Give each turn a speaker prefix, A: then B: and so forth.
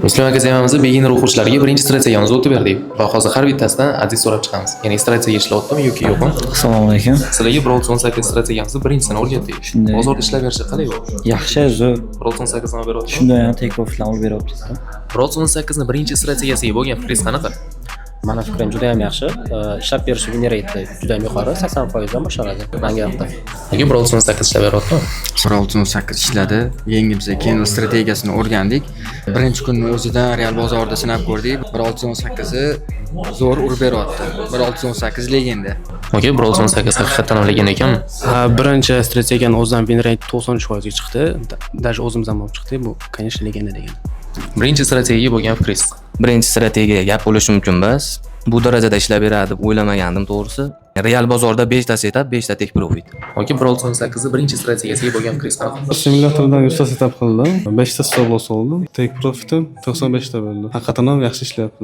A: Muslim aka hammamiz beginner o'quvchilarga birinchi strategiyamizni o'tib berdik va hozir har bittasidan aziz so'rab chiqamiz. Ya'ni strategiya ishlayaptimi yoki yo'qmi?
B: Assalomu alaykum.
A: Sizlarga Brawl 18 strategiyamizni birinchisidan o'rgatdik.
B: Shunday.
A: Bozorda ishlab berishi qalay bu?
B: Yaxshi, zo'r.
A: Brawl 18 ni beryapti.
B: Shunday ham take profitlar olib beryapti.
A: Brawl 18 ni birinchi strategiyasiga bo'lgan fikringiz qanaqa?
C: Mani fikrim juda ham yaxshi. Ishlab berish win rate juda ham yuqori, 80% dan boshlanadi. Menga yoqdi.
A: Yoki Brawl 18 ishlab beryaptimi?
D: Brawl 18 ishladi. Yangi biz keyin strategiyasini o'rgandik. Birinchi kunning o'zida real bozorda sinab ko'rdik. Brawl 18 zo'r urib beryapti. Brawl 18 legenda.
A: Okey, Brawl 18 haqiqatan ham legenda ekanmi?
E: Birinchi strategiyani o'zidan win rate 93% ga chiqdi. Даже o'zimiz ham olib chiqdik. Bu, конечно, legenda degan.
A: Birinchi strategiyaga bo'lgan fikringiz?
F: Birinchi strategiya gap bo'lishi mumkin emas. Bu darajada ishlab beradi deb o'ylamagandim to'g'risi. Real bozorda 5 ta setup, 5 ta take profit.
A: Okey, Brawl 18 ni birinchi strategiyasiga bo'lgan fikringiz qanaqa?
G: Simulyatordan 100 ta setup qildim. 5 ta stop loss oldim. Take profitim 95 ta bo'ldi. Haqiqatan ham yaxshi ishlayapti.